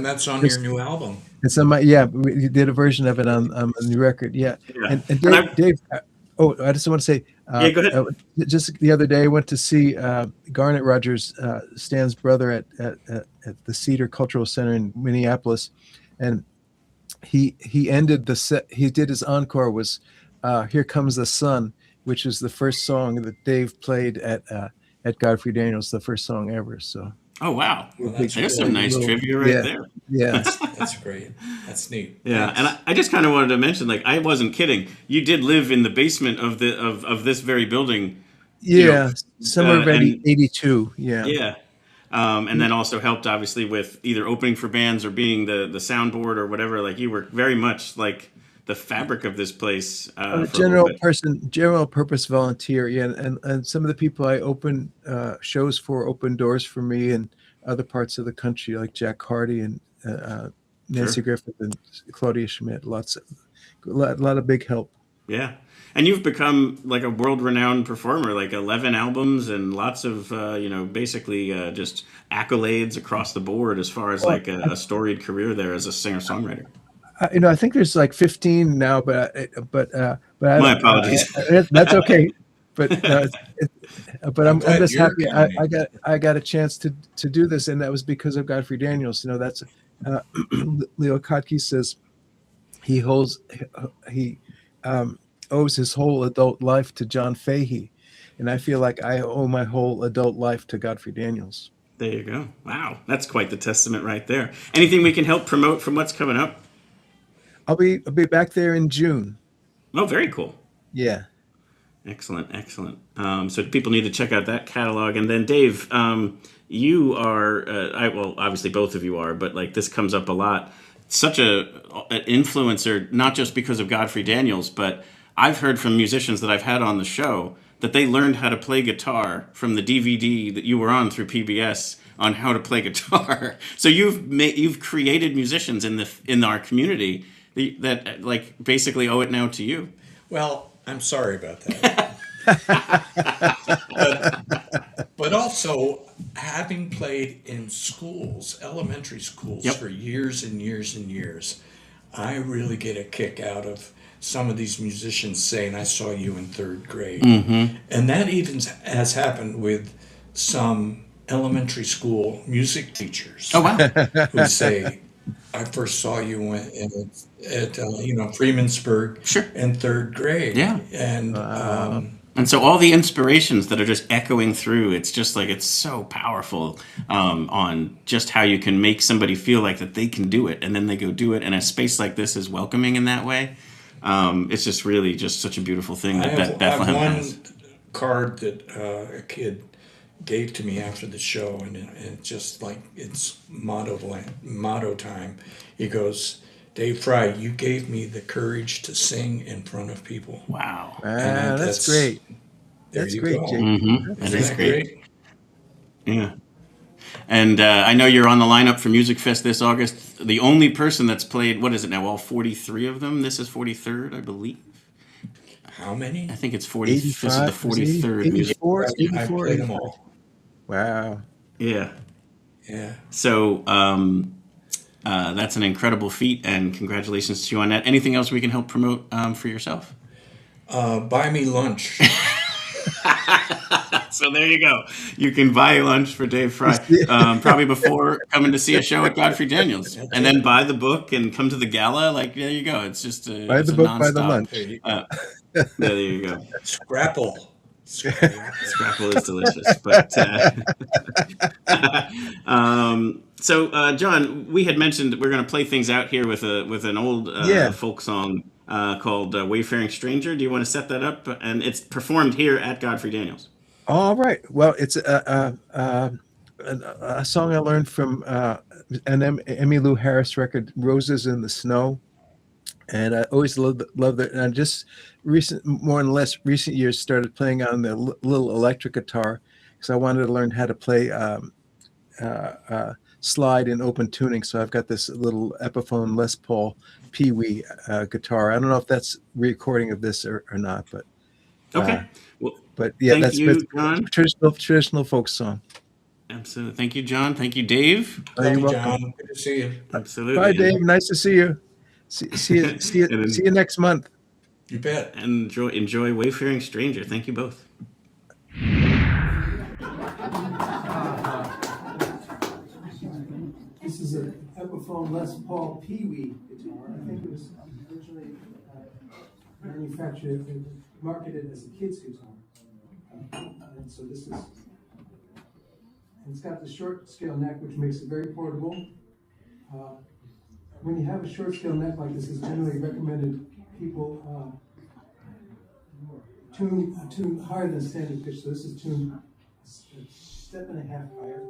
that's on your new album. It's on my we did a version of it on a new record. Yeah. And Dave, I just want to say, go ahead. Just the other day, I went to see Garnet Rogers, Stan's brother, at the Cedar Cultural Center in Minneapolis, and he ended the set. He did his encore was "Here Comes the Sun," which is the first song that Dave played at Godfrey Daniels, the first song ever. So. Oh wow! Well, there's some nice trivia right there. Yeah, that's great. That's neat. Yeah, Thanks. and I just kind of wanted to mention, I wasn't kidding. You did live in the basement of this very building. Yeah, summer of '82. Yeah. Yeah, and then also helped obviously with either opening for bands or being the soundboard or whatever. You were very much the fabric of this place. General purpose volunteer. Yeah, and some of the people I opened shows for opened doors for me in other parts of the country, like Jack Hardy and Nancy Griffith and Claudia Schmidt. A lot of big help. Yeah, and you've become a world-renowned performer, 11 albums and lots of basically just accolades across the board as far as a storied career there as a singer-songwriter. I think there's 15 now, but my apologies. That's okay. But I'm just happy I got a chance to do this, and that was because of Godfrey Daniels. That's Leo Kottke says he owes his whole adult life to John Fahey, and I feel like I owe my whole adult life to Godfrey Daniels. There you go. Wow, that's quite the testament right there. Anything we can help promote from what's coming up? I'll be back there in June. Oh, very cool. Yeah. Excellent. So people need to check out that catalog. And then Dave, you are, obviously both of you are, but this comes up a lot. Such an influencer, not just because of Godfrey Daniels, but I've heard from musicians that I've had on the show that they learned how to play guitar from the DVD that you were on through PBS on how to play guitar. So you've created musicians in our community that basically owe it now to you. Well, I'm sorry about that. but also having played in schools, elementary schools, for years and years and years, I really get a kick out of some of these musicians saying, "I saw you in third grade." Mm-hmm. And that even has happened with some elementary school music teachers. Oh, wow. Who say, "I first saw you at Freemansburg in third grade." Yeah. And so all the inspirations that are just echoing through, it's just it's so powerful on just how you can make somebody feel like that they can do it, and then they go do it. And a space like this is welcoming in that way. It's just really just such a beautiful thing that Bethlehem has. One card that a kid gave to me after the show, and it's just like it's motto time. He goes, Dave Fry, you gave me the courage to sing in front of people. Wow. That's great. That's great, Jake. Mm-hmm. That is great. Great? Yeah. And I know you're on the lineup for Music Fest this August. The only person that's played, what is it now, all 43 of them? This is 43rd, I believe. How many? I think it's 40. This is the 43rd. 84, I played them all. Wow. Yeah. Yeah. So that's an incredible feat, and congratulations to you on that. Anything else we can help promote for yourself? Buy me lunch. So there you go. You can buy lunch for Dave Fry, probably before coming to see a show at Godfrey Daniels, and then buy the book and come to the gala. Like, there you go. It's just buy the book, buy the lunch. There you go. Scrapple. Scrapple is delicious. But so, John, we had mentioned we're going to play things out here with an old folk song called "Wayfaring Stranger." Do you want to set that up? And it's performed here at Godfrey Daniels. All right. Well, it's a song I learned from an Emmylou Harris record, "Roses in the Snow," and I always loved it. And I just more and less recent years started playing on the little electric guitar because I wanted to learn how to play slide in open tuning. So I've got this little Epiphone Les Paul Pee Wee guitar. I don't know if that's recording of this or not, but okay. But yeah, that's John. Traditional folk song. Absolutely. Thank you, John. Thank you, Dave. Thank you, John. Good to see you. Absolutely. Bye, Dave. Nice to see you. See you next month. You bet. And enjoy Wayfaring Stranger. Thank you both. This is an Epiphone Les Paul Pee Wee guitar. I think it was originally manufactured and marketed as a kid's guitar. And so this is, and it's got the short scale neck, which makes it very portable. When you have a short scale neck like this, it's generally recommended people tune higher than standard pitch. So this is tuned a step and a half higher.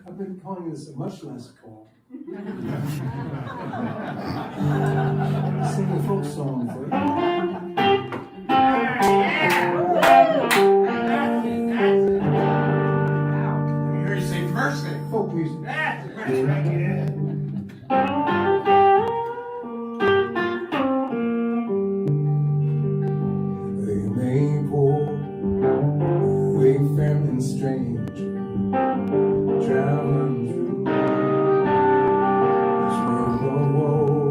I've been calling this a much less call. Sing a folk song for you. I hear you say mercy. Folk music. They may poor, wayfaring stranger, traveling through this world of woe.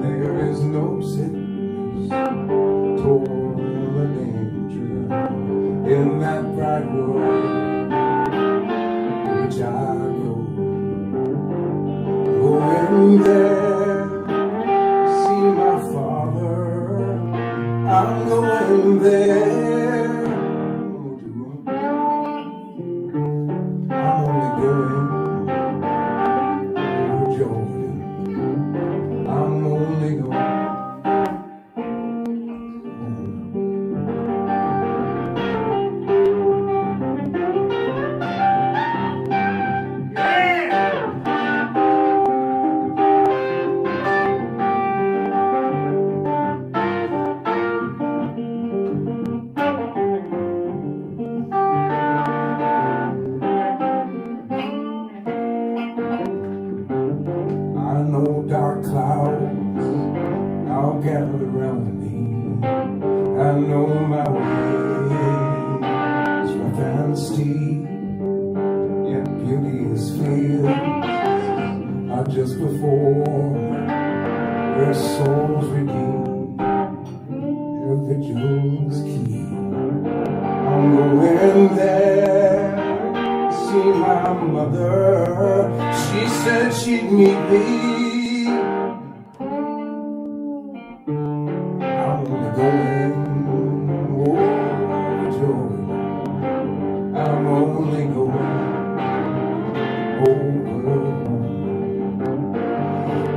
There is no sickness, toil, or danger in that bright road which I go. Going there, see my Father. I'm going there.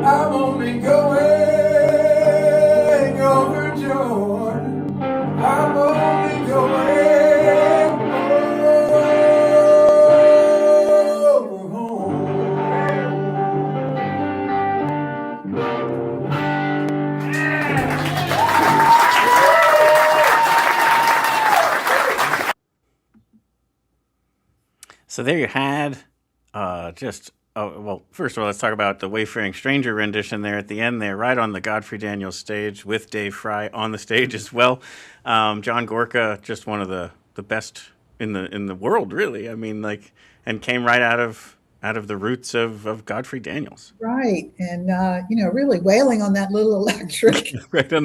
I'm only only going over Jordan. I'm only going over home. So there you had well, first of all, let's talk about the Wayfaring Stranger rendition there at the end there, right on the Godfrey Daniels stage with Dave Fry on the stage as well. John Gorka, just one of the best in the world, really. I mean, like, and came right out of the roots of Godfrey Daniels. Right. And, really wailing on that little electric. Right on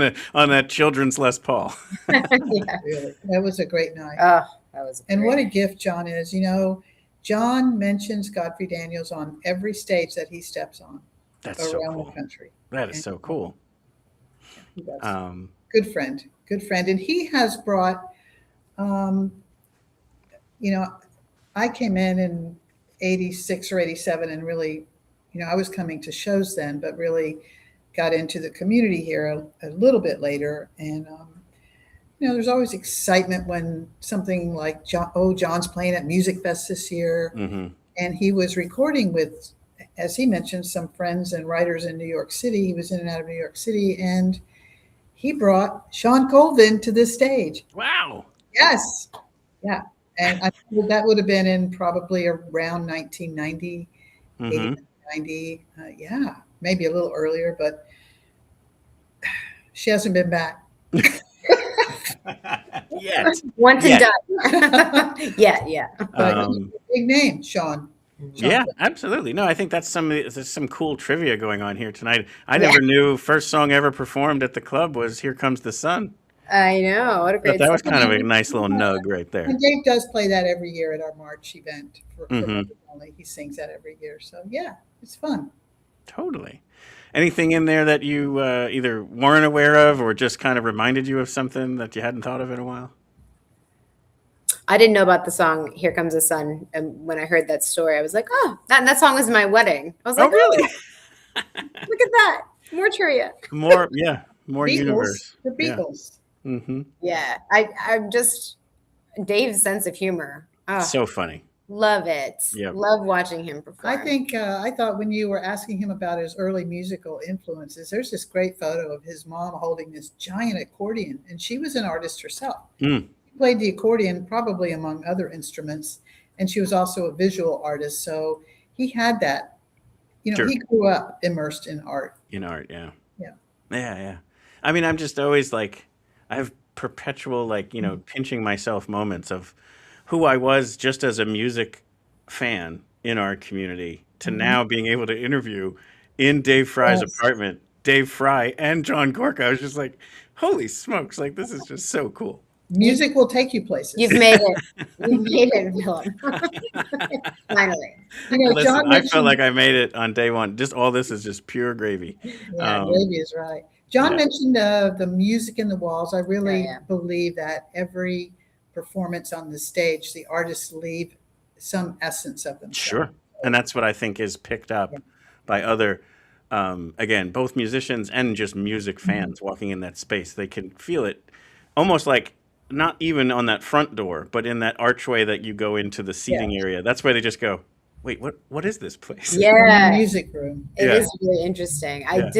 that children's Les Paul. Yeah. Really. That was a great night. Oh, that was And great. what a gift John is. John mentions Godfrey Daniels on every stage that he steps on That's around so cool. the country. That is so cool. He does. Good friend. And he has brought, I came in 86 or 87 and really, I was coming to shows then, but really got into the community here a little bit later. And, there's always excitement when something like John's playing at Music Fest this year. Mm-hmm. And he was recording with, as he mentioned, some friends and writers in New York City. He was in and out of New York City, and he brought Sean Colvin to this stage. Wow. Yes. Yeah. And I think that would have been in probably around 1990, Mm-hmm. 90. Yeah, maybe a little earlier, but she hasn't been back. Yet. Once Yeah. and done. Yeah. But big name, Sean. Yeah, absolutely. No, I think there's some cool trivia going on here tonight. I never knew first song ever performed at the club was "Here Comes the Sun." I know. What a But great that was song. kind of a nice little nug right there. And Dave does play that every year at our March event. For Mhm. members only. He sings that every year. So, yeah, it's fun. Totally. Anything in there that you either weren't aware of or just kind of reminded you of something that you hadn't thought of in a while? I didn't know about the song "Here Comes the Sun," and when I heard that story, I was like, "Oh, that song was my wedding." I was like, Oh, really? "Look at that! More trivia." More Beatles, universe. The Beatles. Yeah. Mm-hmm. Yeah, I'm just Dave's sense of humor. Oh, So funny. love it. Yep. Love watching him perform. I thought when you were asking him about his early musical influences, there's this great photo of his mom holding this giant accordion, and she was an artist herself. Mm. She played the accordion probably among other instruments, and she was also a visual artist. So he had that, Sure. he grew up immersed in art. In art, yeah. Yeah. Yeah. I mean, I'm just always like, I have perpetual, pinching myself moments of who I was just as a music fan in our community to now being able to interview in Dave Fry's apartment, Dave Fry and John Gorka. I was just like, holy smokes, like, this is just so cool. Music will take you places. You've made it. You've made it, Willem. Finally. Listen, John I mentioned, felt like I made it on day one. Just all this is just pure gravy. yeah, gravy is right. John yeah. mentioned the music in the walls. I really Yeah. believe that every performance on the stage, the artists leave some essence of themselves. Sure. And that's what I think is picked up by other, again, both musicians and just music fans walking in that space. They can feel it almost like not even on that front door, but in that archway that you go into the seating area. That's where they just go, wait, what is this place? Yeah. Music room. It is really interesting. I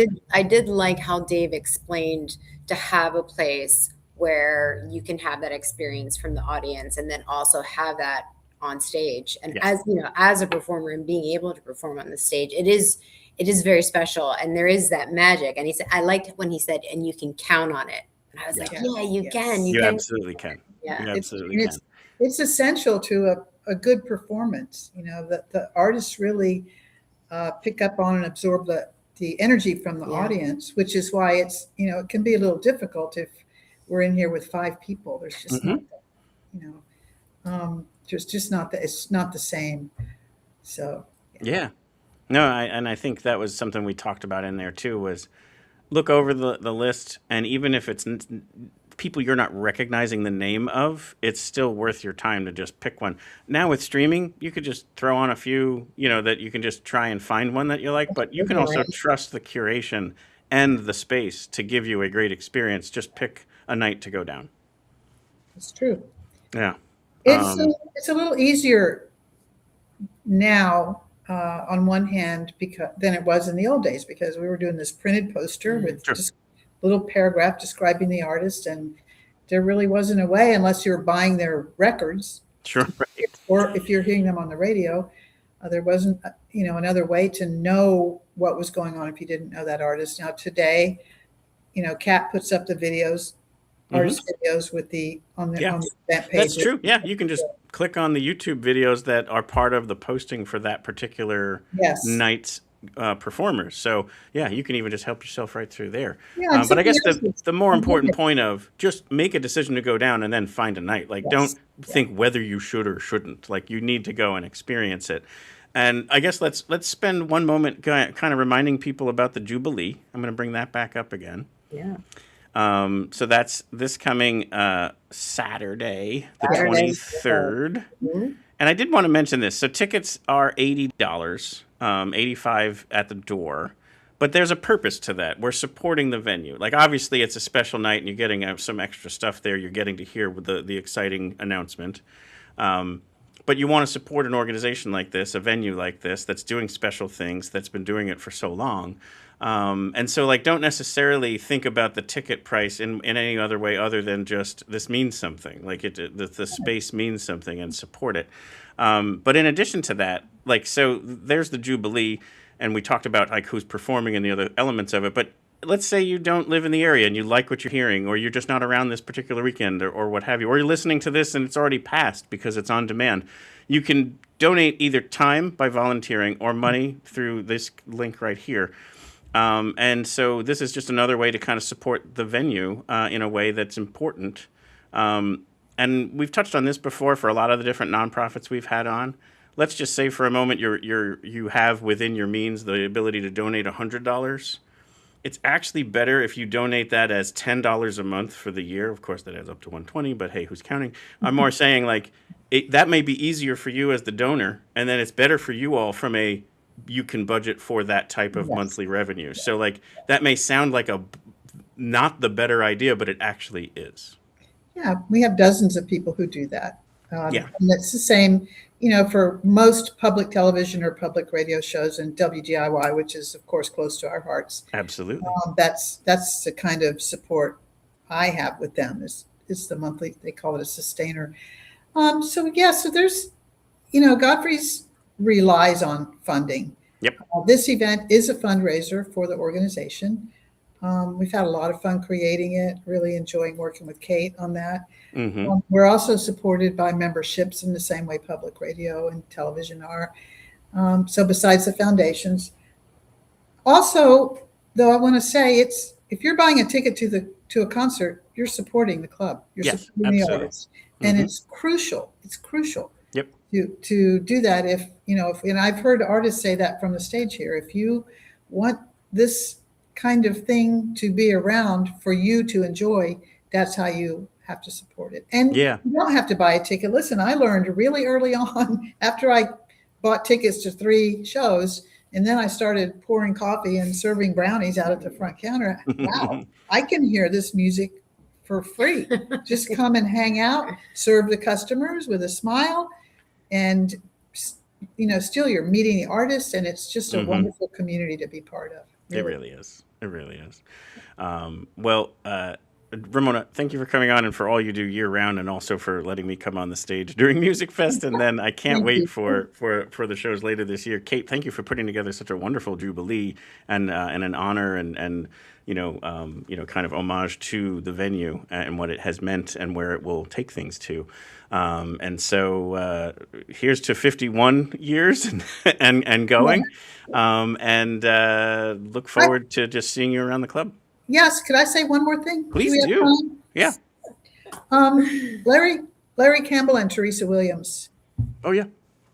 did like how Dave explained to have a place where you can have that experience from the audience and then also have that on stage. And as a performer and being able to perform on the stage, it is very special. And there is that magic. And he said, I liked when he said, and you can count on it. And I was like, yeah, you can. You can. absolutely can. Yeah. You absolutely can. It's essential to a good performance. That the artists really pick up on and absorb the energy from the audience, which is why it's, it can be a little difficult if we're in here with 5 people. There's just not that, there's just not that, it's not the same. So yeah. No, I think that was something we talked about in there too, was look over the list, and even if it's people you're not recognizing the name of, it's still worth your time to just pick one. Now with streaming, you could just throw on a few, that you can just try and find one that you like, but you can also trust the curation and the space to give you a great experience. Just pick a night to go down. It's true. Yeah. It's a little easier now on one hand than it was in the old days, because we were doing this printed poster with just little paragraph describing the artist, and there really wasn't a way, unless you're buying their records, or if you're hearing them on the radio, there wasn't another way to know what was going on if you didn't know that artist. Now today, Kat puts up the videos, artist videos with on the event page. That's true. Yeah, you can just click on the YouTube videos that are part of the posting for that particular night's performers. So yeah, you can even just help yourself right through there. Yeah, but I guess the more important point of just make a decision to go down and then find a night. Like don't think whether you should or shouldn't. Like you need to go and experience it. And I guess let's spend one moment kind of reminding people about the Jubilee. I'm going to bring that back up again. Yeah. So that's this coming Saturday, the 23rd. Mm-hmm. And I did want to mention this. So tickets are $80, $85 at the door. But there's a purpose to that. We're supporting the venue. Like, obviously, it's a special night, and you're getting some extra stuff there. You're getting to hear the exciting announcement. But you want to support an organization like this, a venue like this, that's doing special things, that's been doing it for so long. And so, don't necessarily think about the ticket price in any other way other than just this means something. The space means something, and support it. But in addition to that, so there's the Jubilee, and we talked about who's performing and the other elements of it. But let's say you don't live in the area and you like what you're hearing, or you're just not around this particular weekend, or what have you, or you're listening to this and it's already passed because it's on demand. You can donate either time by volunteering or money through this link right here. And so this is just another way to kind of support the venue in a way that's important. And we've touched on this before for a lot of the different nonprofits we've had on. Let's just say for a moment you have within your means the ability to donate $100. It's actually better if you donate that as $10 a month for the year. Of course, that adds up to $120, but hey, who's counting? I'm more saying that may be easier for you as the donor, and then it's better for you all from you can budget for that type of monthly revenue. So that may sound like not the better idea, but it actually is. Yeah, we have dozens of people who do that. And it's the same, for most public television or public radio shows, and WGIY, which is of course close to our hearts. Absolutely. That's the kind of support I have with them. Is the monthly, they call it a sustainer. So there's, Godfrey's relies on funding. Yep. This event is a fundraiser for the organization. We've had a lot of fun creating it, really enjoying working with Kate on that. Mm-hmm. We're also supported by memberships in the same way public radio and television are. So besides the foundations. Also, though, I want to say if you're buying a ticket to a concert, you're supporting the club. You're supporting the artists. And it's crucial. It's crucial. Yep. To do that and I've heard artists say that from the stage here, if you want this kind of thing to be around for you to enjoy, that's how you have to support it. And you don't have to buy a ticket. Listen, I learned really early on after I bought tickets to 3 shows, and then I started pouring coffee and serving brownies out at the front counter. Wow, I can hear this music for free. Just come and hang out, serve the customers with a smile, and still you're meeting the artists, and it's just a wonderful community to be part of. Really. It really is. It really is. Ramona, thank you for coming on and for all you do year round, and also for letting me come on the stage during Music Fest. And then I can't wait for the shows later this year. Kate, thank you for putting together such a wonderful Jubilee and an honor and kind of homage to the venue and what it has meant and where it will take things to. And so here's to 51 years and going. Look forward to just seeing you around the club. Yes. Could I say one more thing? Please do. Time? Yeah. Larry Campbell and Teresa Williams. Oh, yeah.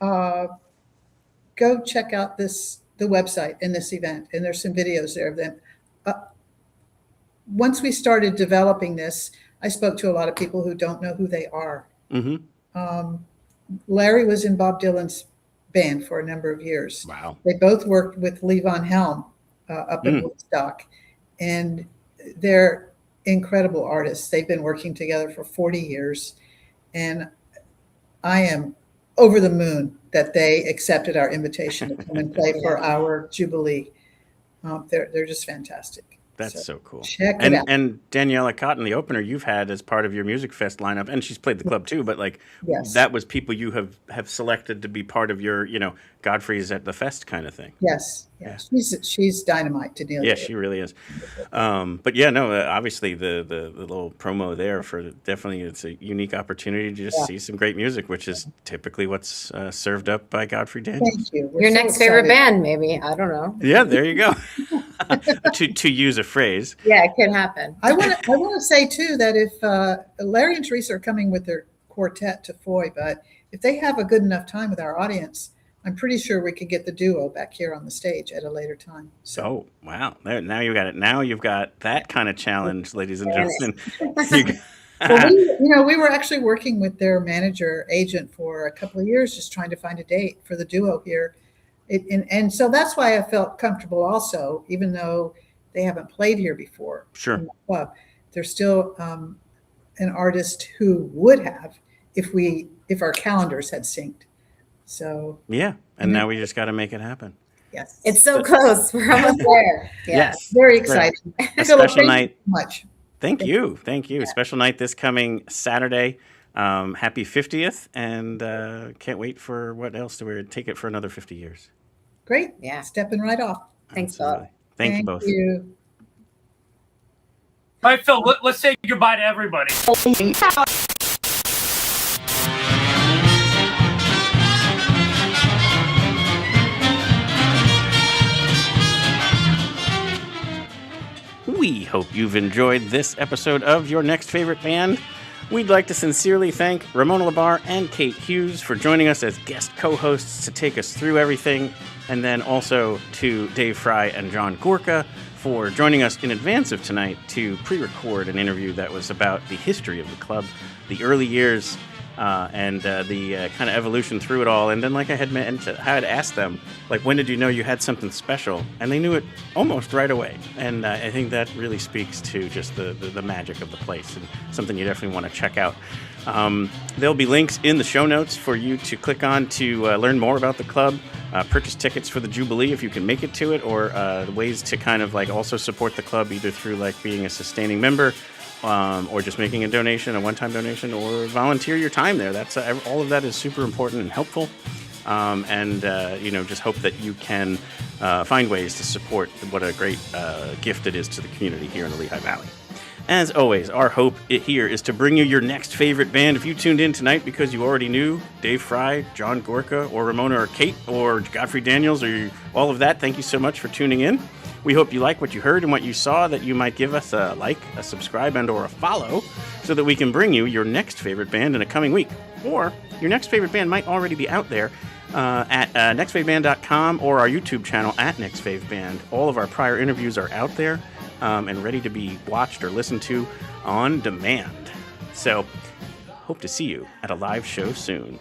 Go check out the website in this event, and there's some videos there of them. Once we started developing this, I spoke to a lot of people who don't know who they are. Mm-hmm. Larry was in Bob Dylan's band for a number of years. Wow. They both worked with Lee Von Helm up in Woodstock, and they're incredible artists. They've been working together for 40 years, and I am over the moon that they accepted our invitation to come and play for our Jubilee. They're just fantastic. That's so cool. Check it out. And Daniela Cotton, the opener you've had as part of your Music Fest lineup, and she's played the club too, but like that was people you have selected to be part of your, Godfrey's at the Fest kind of thing. Yes. Yeah. She's dynamite to deal with. Yeah, she really is. But yeah, no, obviously the little promo there for definitely it's a unique opportunity to just see some great music, which is typically what's served up by Godfrey Daniels. Thank you. Your next favorite band, maybe. I don't know. Yeah, there you go. to use a phrase. Yeah, it could happen. I want to say too that if Larry and Teresa are coming with their quartet to Foy, but if they have a good enough time with our audience, I'm pretty sure we could get the duo back here on the stage at a later time. So, wow. Now you got it. Now you've got that kind of challenge, ladies and gentlemen. Well, we were actually working with their manager agent for a couple of years, just trying to find a date for the duo here. And so that's why I felt comfortable also, even though they haven't played here before. Sure. In the club. They're still an artist who would have if our calendars had synced. So yeah, and now we just got to make it happen. Yes, it's so close. We're almost there. Yeah. Yes, very exciting. A special night. Much. Thank you. Yeah. Special night this coming Saturday. Happy 50th, and can't wait for what else do we take it for another 50 years. Great. Yeah, stepping right off. Thanks, Bob. Thank you both. All right, Phil. Let's say goodbye to everybody. We hope you've enjoyed this episode of Your Next Favorite Band. We'd like to sincerely thank Ramona Labar and Kate Hughes for joining us as guest co-hosts to take us through everything, and then also to Dave Fry and John Gorka for joining us in advance of tonight to pre-record an interview that was about the history of the club, the early years, and the kind of evolution through it all. And then, like I had asked them, like, when did you know you had something special? And they knew it almost right away. And I think that really speaks to just the magic of the place, and something you definitely want to check out. There'll be links in the show notes for you to click on to learn more about the club, purchase tickets for the Jubilee if you can make it to it, or ways to kind of like also support the club either through like being a sustaining member, or just making a donation, a one-time donation, or volunteer your time there. That's all of that is super important and helpful. Just hope that you can find ways to support what a great gift it is to the community here in the Lehigh Valley. As always, our hope here is to bring you your next favorite band. If you tuned in tonight because you already knew Dave Fry, John Gorka, or Ramona or Kate, or Godfrey Daniels, or all of that, thank you so much for tuning in. We hope you like what you heard and what you saw, that you might give us a like, a subscribe, and or a follow so that we can bring you your next favorite band in a coming week. Or your next favorite band might already be out there at NextFavBand.com or our YouTube channel at NextFavBand. All of our prior interviews are out there and ready to be watched or listened to on demand. So, hope to see you at a live show soon.